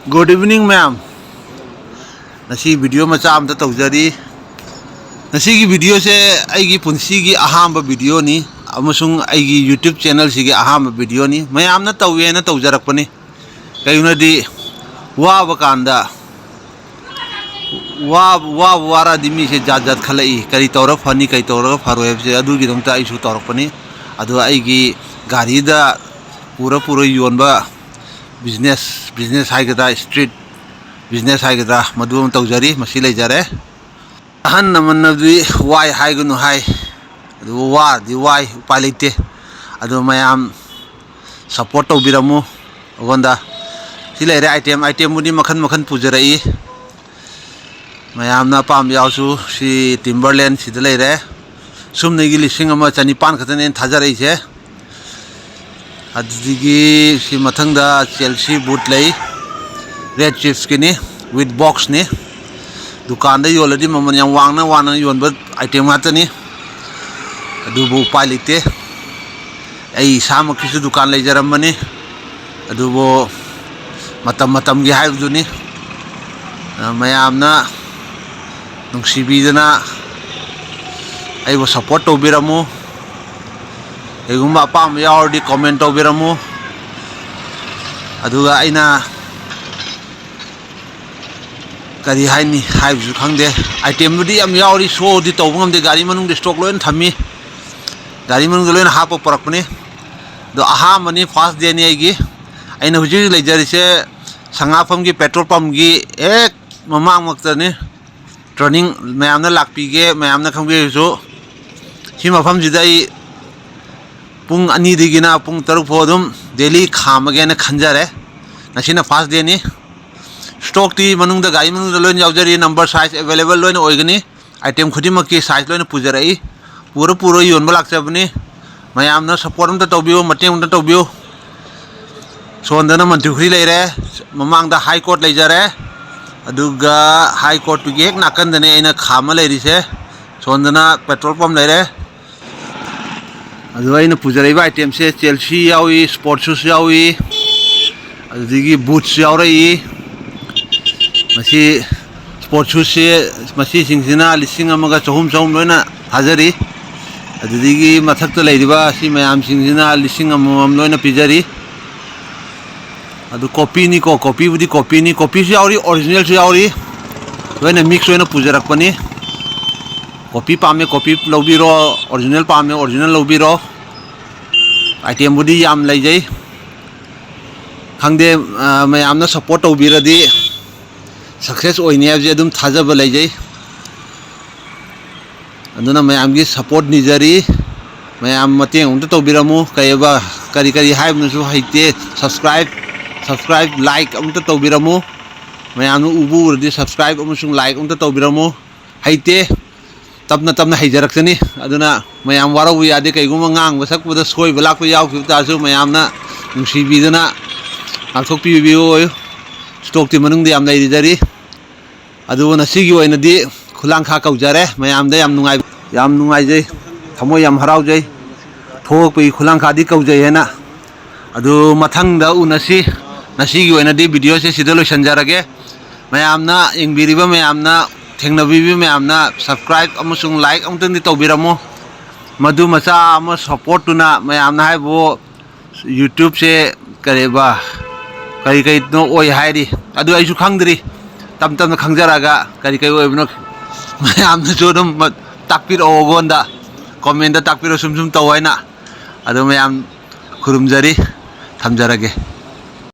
Good evening, ma'am. Nasi video macam am tawjari. Nasi ki video se aigi punsi ki aham video ni. Amasung aigi YouTube channel si ki aham video ni. Mayam na tawye na tawjarak pani. Kayo na di wa bakanda. Wara di mi se jat khalai. Kari tawrak fani kari tawrak faroe se adu ki dongta isu tawrak pani. Adu aigi gari da pura yon ba. Business hai kita street business hai kita madu tawjari masi lejare ahan naman nabdi why hai gunu hai adu wa di why upalite adu mayam support tawbiramu gonda silere item mudi makhan pujarai mayam na pam yausu si Timberland sidalere sumne gi lising ama chanipan khatane thajarai se adigi si mathang da Chelsea boot lay red chips kini with box ni dukan da yoladi maman yang wang na yon ba item ngata ni adu bu palite ai sama kisu dukan lay jaram mani adu bo matam gi hay du ni mayam na nung sibi na ai bo support to biramu egumba pam yaudi comment tawbiramu aduga aina kari haini haibu khangde item dudi am yaudi show di tawbungam de gari manung de stock loin thami gari manung de loin hapa parakpani do aha mani first day ni aigi aina huji lejari se sangafam gi petrol pump gi ek mamang makta ni turning mayamna lakpige mayamna khangbe so hima fam jidai pung ani digina pung taruk phodum daily khamage na khanjare nasina first day ni stock ti manung da gai manung da loin yaujari number size available loin oigani item khudima ki size loin pujarai pura yon balak chabni mayam na support um ta tawbiyo mateng um ta tawbiyo sondana mantukhri leire mamang da high court leijare aduga high court pi gek nakan dane aina khama leiri se sondana petrol pump leire adu aina pujaraiba item se Chelsea yawi sports shoes yawi adigi boots yawrai masi sports shoes se masi singsina lising amaga chahum loina hajari adigi mathak to leidiba si mayam singsina lising amam loina pijari adu copy ni ko copy budi copy ni copy se yawi original se yawi loina mix loina pujarak pani copy pame copy lobiro original pame original lobiro item budi yam leijai khangde mayam na support tawbiradi success oine abje adum thajaba leijai aduna mayam gi support nijari mayam mateng um tawbiramu kayaba kari haibnu su haite subscribe like um tawbiramu mayam ubu radi subscribe amusung like um tawbiramu haite tapna haijarakani aduna mayam warawu yade kaiguma ngang basak buda soi balak ko yaw ta su mayam na nungsi bidana althok pi biyo stock ti manung de am dai dari adu na sigi oina di khulang kha kaujare mayam da yam nungai jai thamo yam harau jai thok pi khulang kha di kaujai hena adu mathang da unasi nasigi oina di video se sidalo sanjarage mayam na ingbiriba mayam na thengnabibi mayamna subscribe amusung like amtang di tawbiramo madu macha ama support tuna mayamna haibo YouTube se kareba kai no oi hairi adu aisu khangdri tam khangjaraga kai oibno mayamna jodum takpir ogonda comment da takpir sum tawaina adu mayam khurumjari thamjarage